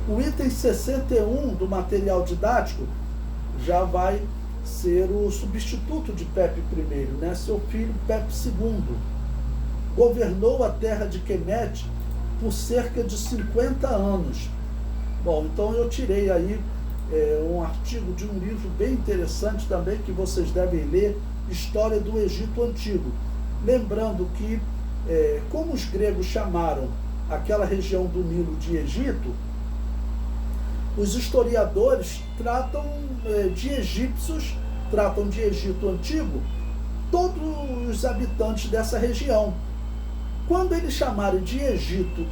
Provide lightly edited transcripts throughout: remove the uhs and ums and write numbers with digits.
O item 61 do material didático já vai ser o substituto de Pepe I, né? Seu filho Pepe II. Governou a terra de Kemet por cerca de 50 anos. Bom, então eu tirei aí um artigo de um livro bem interessante também, que vocês devem ler, História do Egito Antigo. Lembrando que, como os gregos chamaram aquela região do Nilo de Egito, os historiadores tratam de egípcios, tratam de Egito Antigo, todos os habitantes dessa região. Quando eles chamarem de Egito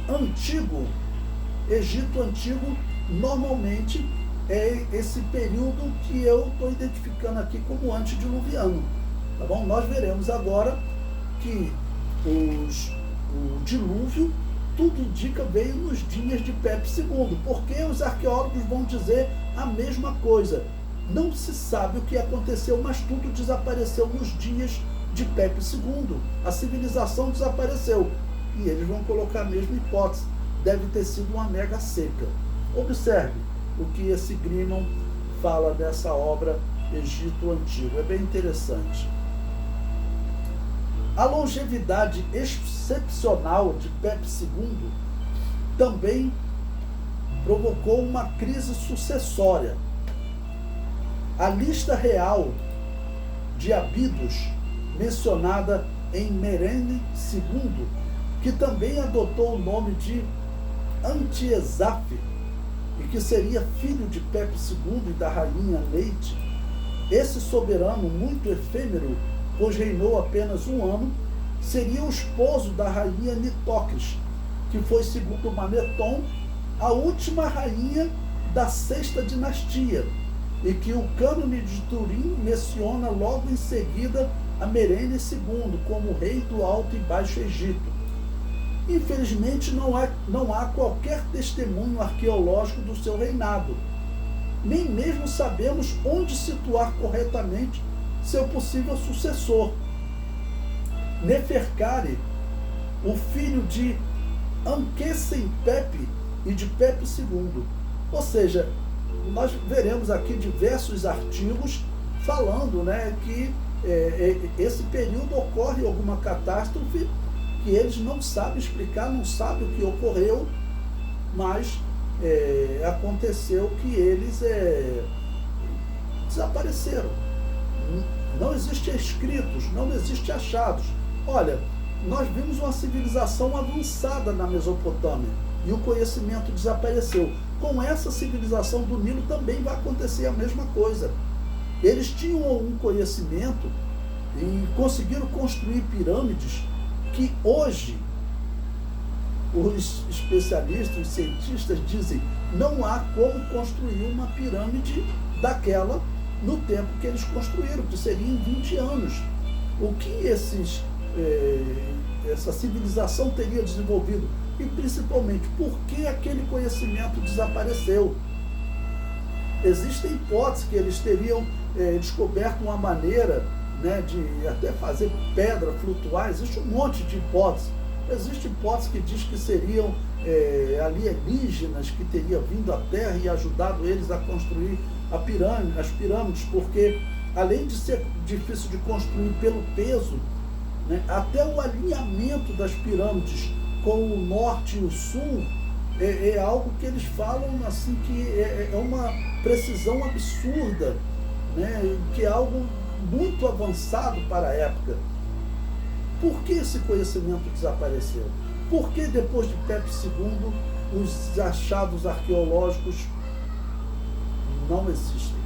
Antigo normalmente é esse período que eu estou identificando aqui como antediluviano. Tá bom? Nós veremos agora que o dilúvio, tudo indica, veio nos dias de Pepe II, porque os arqueólogos vão dizer a mesma coisa. Não se sabe o que aconteceu, mas tudo desapareceu nos dias de Pepe II. A civilização desapareceu. E eles vão colocar a mesma hipótese. Deve ter sido uma mega seca. Observe o que esse Grimman fala dessa obra Egito Antigo. É bem interessante. A longevidade excepcional de Pepe II também provocou uma crise sucessória. A lista real de Abidos, mencionada em Merene II, que também adotou o nome de Antiesaf, e que seria filho de Pepe II e da rainha Leite, esse soberano muito efêmero, pois reinou apenas um ano, seria o esposo da rainha Nitocris, que foi, segundo Maneton, a última rainha da sexta dinastia, e que o cânone de Turim menciona logo em seguida a Merene II como rei do Alto e Baixo Egito. Infelizmente, não há qualquer testemunho arqueológico do seu reinado. Nem mesmo sabemos onde situar corretamente seu possível sucessor. Neferkare, o filho de Ankhesenpepe e de Pepe II. Ou seja, nós veremos aqui diversos artigos falando, né, que esse período ocorre alguma catástrofe que eles não sabem explicar, não sabem o que ocorreu, mas aconteceu que eles desapareceram. Não existem escritos, não existem achados. Olha, nós vimos uma civilização avançada na Mesopotâmia e o conhecimento desapareceu. Com essa civilização do Nilo também vai acontecer a mesma coisa. Eles tinham um conhecimento e conseguiram construir pirâmides que hoje os especialistas, os cientistas dizem não há como construir uma pirâmide daquela no tempo que eles construíram, que seria em 20 anos. O que essa civilização teria desenvolvido? E principalmente, por que aquele conhecimento desapareceu? Existem hipóteses que eles teriam descoberto uma maneira, né, de até fazer pedra flutuar. Existe um monte de hipóteses. Existe hipótese que diz que seriam alienígenas que teriam vindo à Terra e ajudado eles a construir as pirâmides, porque além de ser difícil de construir pelo peso, né, até o alinhamento das pirâmides com o norte e o sul é algo que eles falam assim que é uma precisão absurda, né, que é algo muito avançado para a época. Por que esse conhecimento desapareceu? Por que depois de Pepe II os achados arqueológicos não existem?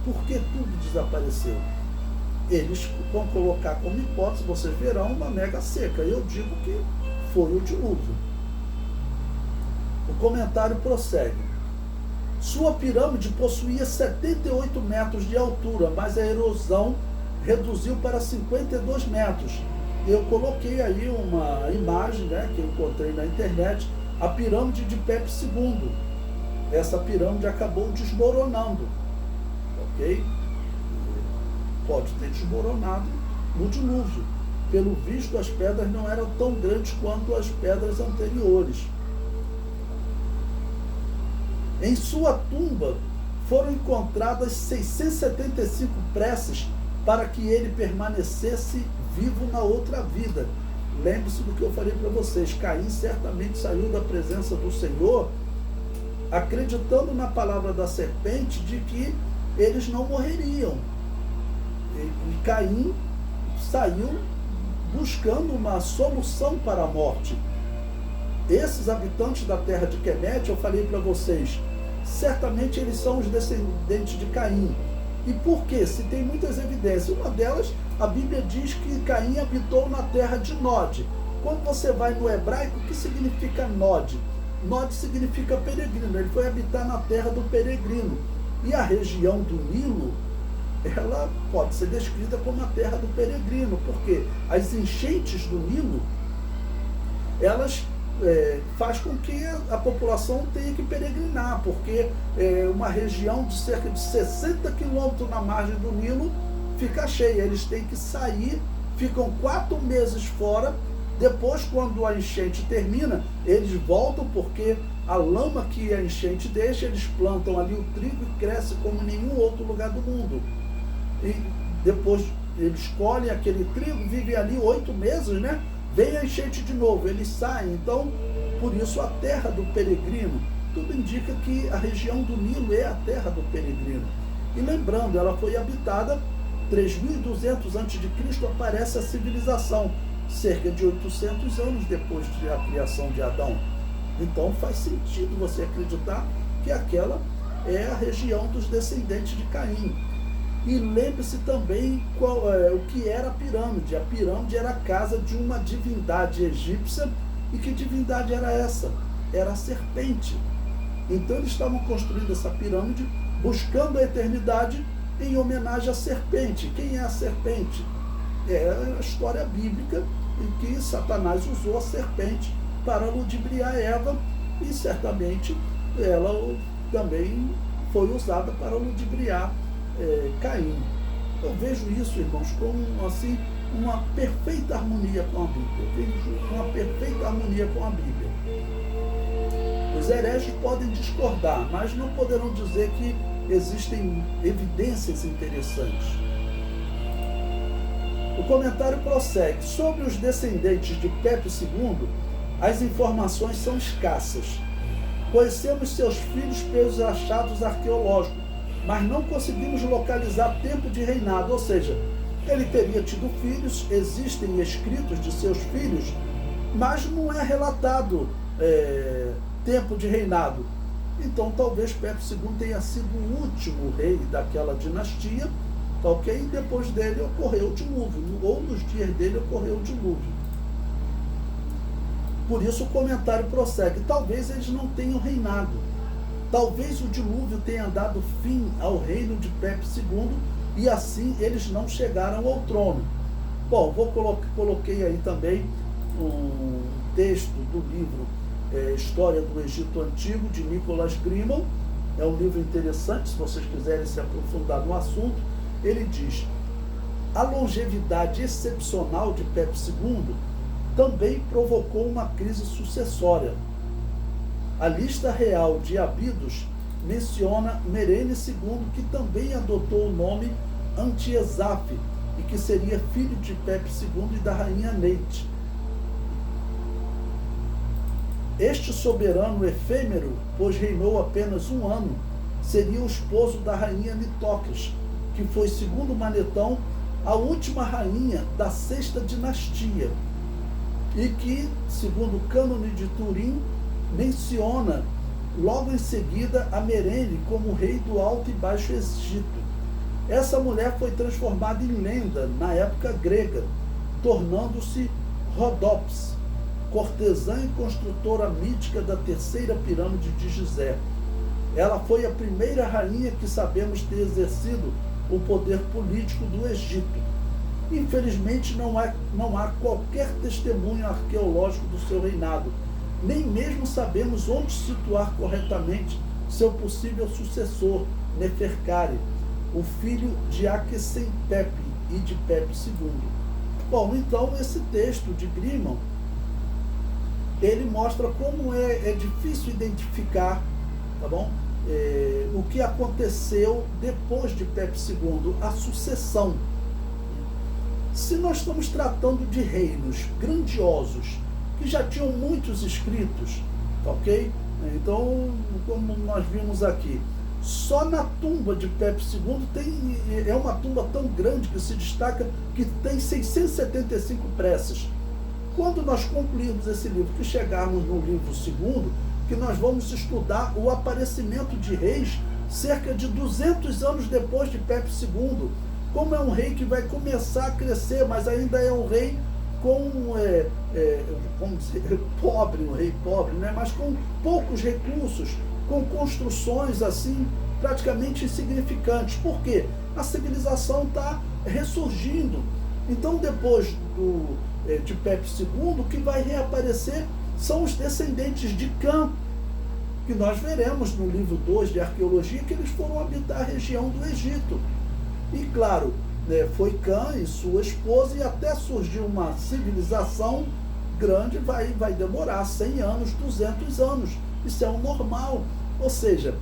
Por que tudo desapareceu? Eles vão colocar como hipótese, vocês verão, uma mega seca. Eu digo que foi o dilúvio. O comentário prossegue. Sua pirâmide possuía 78 metros de altura, mas a erosão reduziu para 52 metros. Eu coloquei aí uma imagem, né, que eu encontrei na internet, a pirâmide de Pepe II. Essa pirâmide acabou desmoronando, ok? Pode ter desmoronado no dilúvio. Pelo visto, as pedras não eram tão grandes quanto as pedras anteriores. Em sua tumba foram encontradas 675 preces para que ele permanecesse vivo na outra vida. Lembre-se do que eu falei para vocês. Caim certamente saiu da presença do Senhor acreditando na palavra da serpente de que eles não morreriam. E Caim saiu buscando uma solução para a morte. Esses habitantes da terra de Quemete, eu falei para vocês, certamente eles são os descendentes de Caim. E por quê? Se tem muitas evidências. Uma delas, a Bíblia diz que Caim habitou na terra de Nod. Quando você vai no hebraico, o que significa Nod? Nod significa peregrino. Ele foi habitar na terra do peregrino. E a região do Nilo, ela pode ser descrita como a terra do peregrino, porque as enchentes do Nilo, elas faz com que a população tenha que peregrinar, porque uma região de cerca de 60 quilômetros na margem do Nilo fica cheia. Eles têm que sair, ficam 4 meses fora. Depois, quando a enchente termina, eles voltam, porque a lama que a enchente deixa, eles plantam ali o trigo e cresce como em nenhum outro lugar do mundo. E depois eles colhem aquele trigo, vivem ali 8 meses, né? Vem a enchente de novo, eles saem. Então, por isso a terra do peregrino, tudo indica que a região do Nilo é a terra do peregrino. E lembrando, ela foi habitada 3.200 a.C., aparece a civilização, cerca de 800 anos depois da criação de Adão. Então faz sentido você acreditar que aquela é a região dos descendentes de Caim. E lembre-se também o que era a pirâmide. A pirâmide era a casa de uma divindade egípcia. E que divindade era essa? Era a serpente. Então eles estavam construindo essa pirâmide, buscando a eternidade em homenagem à serpente. Quem é a serpente? É a história bíblica em que Satanás usou a serpente para ludibriar Eva, e certamente ela também foi usada para ludibriar Caim. Eu vejo isso, irmãos, como assim, uma perfeita harmonia com a Bíblia. Eu vejo uma perfeita harmonia com a Bíblia. Os hereges podem discordar, mas não poderão dizer que existem evidências interessantes. O comentário prossegue. Sobre os descendentes de Pepe II, as informações são escassas. Conhecemos seus filhos pelos achados arqueológicos, mas não conseguimos localizar tempo de reinado, ou seja, ele teria tido filhos, existem escritos de seus filhos, mas não é relatado tempo de reinado. Então talvez Pepe II tenha sido o último rei daquela dinastia, tá ok? E depois dele ocorreu o dilúvio, ou nos dias dele ocorreu o dilúvio. Por isso o comentário prossegue. Talvez eles não tenham reinado. Talvez o dilúvio tenha dado fim ao reino de Pepe II e assim eles não chegaram ao trono. Bom, coloquei aí também um texto do livro História do Egito Antigo, de Nicholas Grimald. É um livro interessante, se vocês quiserem se aprofundar no assunto. Ele diz: a longevidade excepcional de Pepe II também provocou uma crise sucessória. A lista real de Abidos menciona Merene II, que também adotou o nome Antiesaf, e que seria filho de Pepe II e da rainha Neite. Este soberano efêmero, pois reinou apenas 1 ano, seria o esposo da rainha Nitocris, que foi, segundo Manetão, a última rainha da 6ª dinastia, e que, segundo o cânone de Turim, menciona logo em seguida a Merene como rei do Alto e Baixo Egito. Essa mulher foi transformada em lenda na época grega, tornando-se Rhodops, cortesã e construtora mítica da 3ª pirâmide de Gizé. Ela foi a primeira rainha que sabemos ter exercido o poder político do Egito. Infelizmente não há qualquer testemunho arqueológico do seu reinado, nem mesmo sabemos onde situar corretamente seu possível sucessor, Neferkari, o filho de Akhensepepe e de Pepe II. Bom, então esse texto de Grimald, ele mostra como é difícil identificar, tá bom? o que aconteceu depois de Pepe II, a sucessão. Se nós estamos tratando de reinos grandiosos, que já tinham muitos escritos, tá ok? Então, como nós vimos aqui, só na tumba de Pepe II é uma tumba tão grande que se destaca que tem 675 preces. Quando nós concluirmos esse livro, que chegarmos no livro segundo, que nós vamos estudar o aparecimento de reis cerca de 200 anos depois de Pepe II, como é um rei que vai começar a crescer, mas ainda é um rei vamos dizer, pobre, um rei pobre, né? Mas com poucos recursos, com construções assim praticamente insignificantes. Por quê? A civilização está ressurgindo. Então, depois de Pepe II, o que vai reaparecer são os descendentes de Cã, que nós veremos no livro 2 de Arqueologia, que eles foram habitar a região do Egito. E claro, foi Cã e sua esposa, e até surgir uma civilização grande vai demorar 100 anos, 200 anos. Isso é o normal. Ou seja,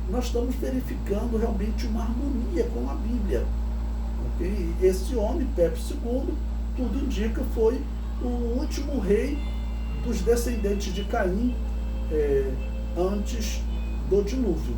nós estamos verificando realmente uma harmonia com a Bíblia. Okay? Esse homem, Pepe II, tudo indica, foi o último rei dos descendentes de Caim antes do dilúvio.